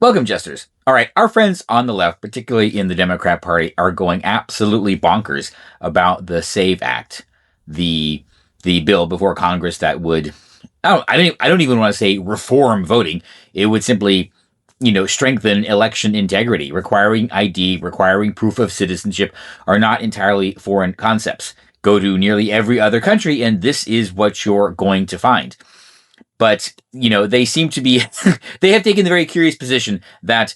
Welcome, Jesters. All right, our friends on the left, particularly in the Democrat Party, are going absolutely bonkers about the SAVE Act, the bill before Congress that would I don't even want to say reform voting. It would simply, strengthen election integrity. Requiring ID, requiring proof of citizenship are not entirely foreign concepts. Go to nearly every other country, and this is what you're going to find. But, they seem to be, they have taken the very curious position that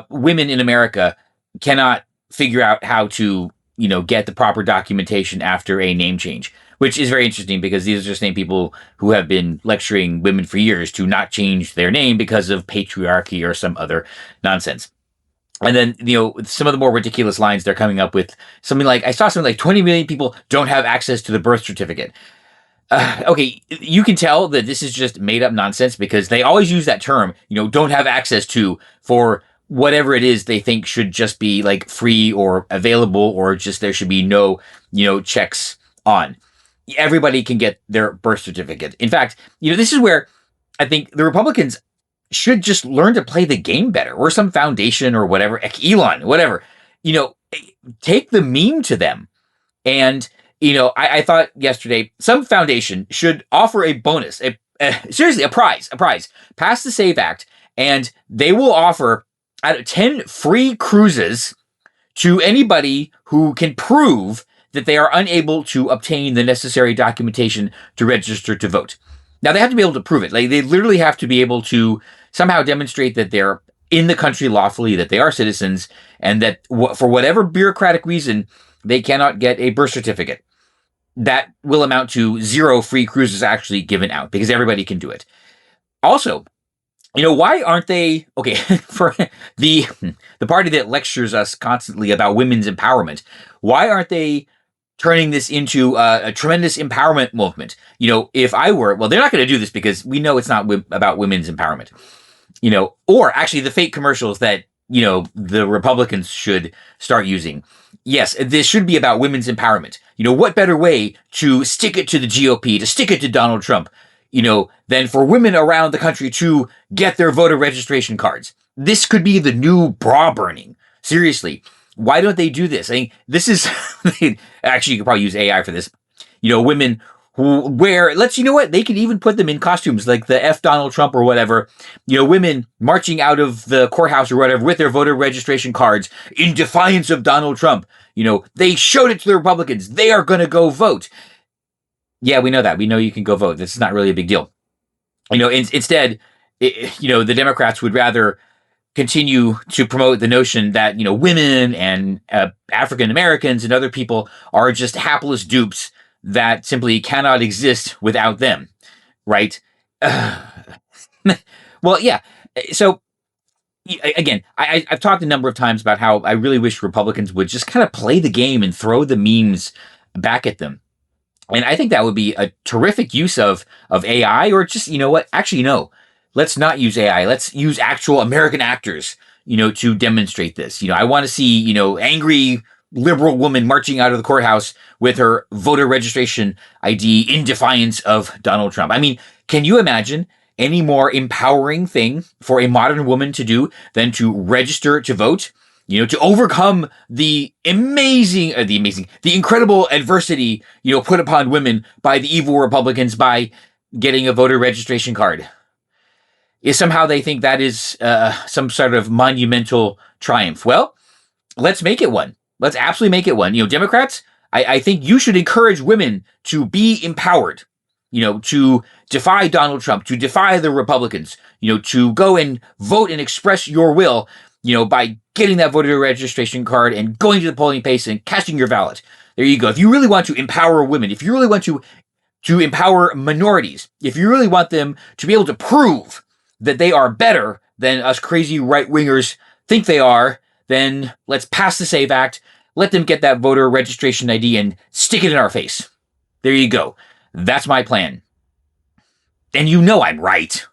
women in America cannot figure out how to, get the proper documentation after a name change, which is very interesting because these are just same people who have been lecturing women for years to not change their name because of patriarchy or some other nonsense. And then, some of the more ridiculous lines they're coming up with, I saw something like 20 million people don't have access to the birth certificate. Okay, you can tell that this is just made up nonsense because they always use that term, don't have access to for whatever it is they think should just be like free or available or just there should be no, checks on. Everybody can get their birth certificate. In fact, this is where I think the Republicans should just learn to play the game better or some foundation or whatever, Elon, whatever, take the meme to them. And I thought yesterday some foundation should offer a bonus, seriously, a prize. Pass the SAVE Act, and they will offer 10 free cruises to anybody who can prove that they are unable to obtain the necessary documentation to register to vote. Now, they have to be able to prove it. Like, they literally have to be able to somehow demonstrate that they're in the country lawfully, that they are citizens, and that for whatever bureaucratic reason, they cannot get a birth certificate. That will amount to 0 free cruises actually given out because everybody can do it. Also, why aren't they, okay, for the party that lectures us constantly about women's empowerment, why aren't they turning this into a tremendous empowerment movement? If I were, well, they're not going to do this because we know it's not about women's empowerment, or actually the fake commercials that, the Republicans should start using. Yes, this should be about women's empowerment. What better way to stick it to the GOP, to stick it to Donald Trump, than for women around the country to get their voter registration cards? This could be the new bra burning. Seriously, why don't they do this? I mean, this is, actually, you could probably use AI for this. Women who wear, they could even put them in costumes like the F Donald Trump or whatever. Women marching out of the courthouse or whatever with their voter registration cards in defiance of Donald Trump. They showed it to the Republicans. They are going to go vote. Yeah, we know that. We know you can go vote. This is not really a big deal. Instead, the Democrats would rather continue to promote the notion that, women and African Americans and other people are just hapless dupes that simply cannot exist without them, right? Well, yeah. So, again, I've talked a number of times about how I really wish Republicans would just kind of play the game and throw the memes back at them. And I think that would be a terrific use of AI, or just, actually, no, let's not use AI. Let's use actual American actors, to demonstrate this. I want to see, angry liberal woman marching out of the courthouse with her voter registration ID in defiance of Donald Trump. I mean, can you imagine any more empowering thing for a modern woman to do than to register to vote? To overcome the incredible adversity, put upon women by the evil Republicans by getting a voter registration card. Is somehow they think that is some sort of monumental triumph. Well, let's make it one. Let's absolutely make it one. Democrats, I think you should encourage women to be empowered, to defy Donald Trump, to defy the Republicans, to go and vote and express your will, by getting that voter registration card and going to the polling place and casting your ballot. There you go. If you really want to empower women, if you really want to empower minorities, if you really want them to be able to prove that they are better than us crazy right-wingers think they are, then let's pass the SAVE Act, let them get that voter registration ID and stick it in our face. There you go. That's my plan. And I'm right.